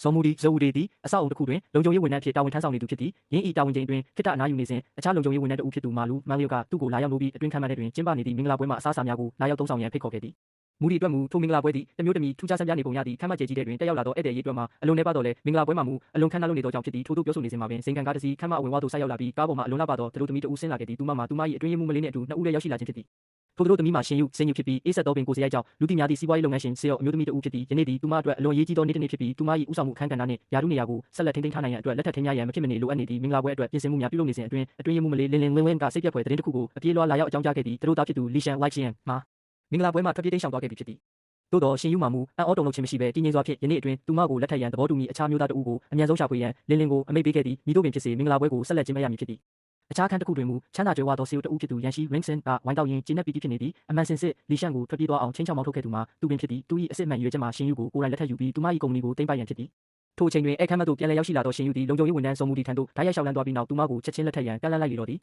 ဇော်မူဒီဇဝူဒေသည်အဆောက်အုံတစ်ခုတွင်လုံခြုံရေးဝန်ထမ်းအဖြစ်တာဝန်ထမ်းဆောင်နေသူဖြစ်သည်ယင်းဤတာဝန်ချိန်အတွင်းခိတ္တအနားယူနေစဉ်အခြားလုံခြုံရေးဝန်ထမ်းတစ်ဦးဖြစ်သူမာလူမန်လျော့ကသူ့ကိုလာရောက်လို့ပြီးအတွင်းခန်းမထဲတွင်ကျင်းပနေသည့်မင်္ဂလာပွဲမှာအစားအစာများကိုလာရောက်သုံးဆောင်ရန်ဖိတ်ခေါ်ခဲ့သည်မူဒီအတွက်မူထိုမင်္ဂလာပွဲသည်တမျိုးတမီထူးခြားဆန်းပြနေပုံရသည့်ခမ်းမကျဲကြီးတဲ့တွင်တက်ရောက်လာသောဧည့်သည်ရေးအတွက်မှာအလွန်နေပါတော့လေမင်္ဂလာပွဲမှာမူအလွန်ခမ်းနားလို့နေသောကြောင့်ဖြစ်သည်ထို့သို့ပြောဆိုနေစဉ်မှာပင်စိန်ခံကားတစ်စီးခမ်းမအဝင်ဝါသို့ဆိုက်ရောက်လာပြီးကားပေါ်မှာအလွန်လှပသောတလူသမီးတဦးဆင်းလာခဲ့သည်သူမမှာသူမ၏အတွင်းရေးမှူးမလေးနှင့်အတူနှစ်ဦးလည်းရောက်ရှိလာခြင်းဖြစ်သည်ထို့သူတို့သမီးမှာရှင်ယူစင်ယူဖြစ်ပြီးအေးဆက်သောပင်ကိုစရိုက်ကြောင့်လူသိများသည့်စီးပွားရေးလုပ်ငန်းရှင်ဆေယောအမျိုးသမီးတဦးဖြစ်သည်ယနေ့သည်သူမအတွက်အလွန်ရေးကြီးသောနေ့တစ်နေ့ဖြစ်ပြီးသူမ၏ဥဆောင်မှုအခမ်းကဏ္ဍနှင့်ယာရုနေရာကိုဆက်လက်ထိန်းသိမ်းထားနိုင်ရန်အတွက်လက်ထပ်ထိန်းရန်မဖြစ်မနေလိုအပ်နေသည့်မင်္ဂလာပွဲအတွက်ပြင်ဆင်မှုများပြုလုပ်နေစဉ်အတွင်းရေးမှူးမလေးလင်းလင်းဝင်းဝင်းကစိတ်ပြက်ဖွယ်သတင်းတစ်ခုကိုအပြေးလွှာလာရောက်အကြောင်းကြားခဲ့သည်သူတို့သားဖြစ်သူလီရှန်လိုက်ရှန်မှာမင်္ဂလာပွဲမှာထွက်ပြေးတိမ်းရှောင်သွားခဲ့ပြီဖြစ်သည်သို့သောရှင်ယူမှာမူအံ့ဩတုန်လှုပ်ခြင်းမရှိဘဲတည်ငြိမ်စွာဖြင့်ယနေ့အတွင်းသူမကိုလက်ထပ်ရန်သဘောတူမီအခြားမျိုးသားတဦးကိုအမြန်ဆုံးရှာဖွေရန်လင်းလင်းကိုအမိန့်ပေးခဲ့သည်မိတို့ပင်ဖြစ်စေမင်္ဂလာပွဲကိုဆက်လက်ကျင်းပရမည်ဖြစ်သည်အခြားအခန်းတစ်ခုတွင်မူချမ်းသာကြွယ်ဝသောဆေးတဦးဖြစ်သူရန်ရှိရင်းဆန်ကဝိုင်းတောက်ရင်းကျင်းနေပီတိဖြစ်နေသည်အမှန်စင်စစ်လီရှန်ကိုထွက်ပြေးသွားအောင်ချင်းချောင်းမောင်းထုတ်ခဲ့သူမှာသူပင်ဖြစ်သည်သူ၏အစစ်အမှန်ရွေးချက်မှာရှင်ယူကိုကိုယ်တိုင်လက်ထပ်ယူပြီးသူမ၏ကုမ္ပဏီကိုသိမ်းပိုက်ရန်ဖြစ်သည်ထိုအချိန်တွင်အခမ်းမသို့ပြန်လည်ရောက်ရှိလာသောရှင်ယူသည်လုံခြုံရေးဝန်ထမ်းစုံမူတီထံသို့ဓာတ်ရိုက်လျှောက်လန်းသွားပြီးနောက်သူမကိုချက်ချင်းလက်ထပ်ရန်ကမ်းလှမ်းလိုက်လေတော့သည်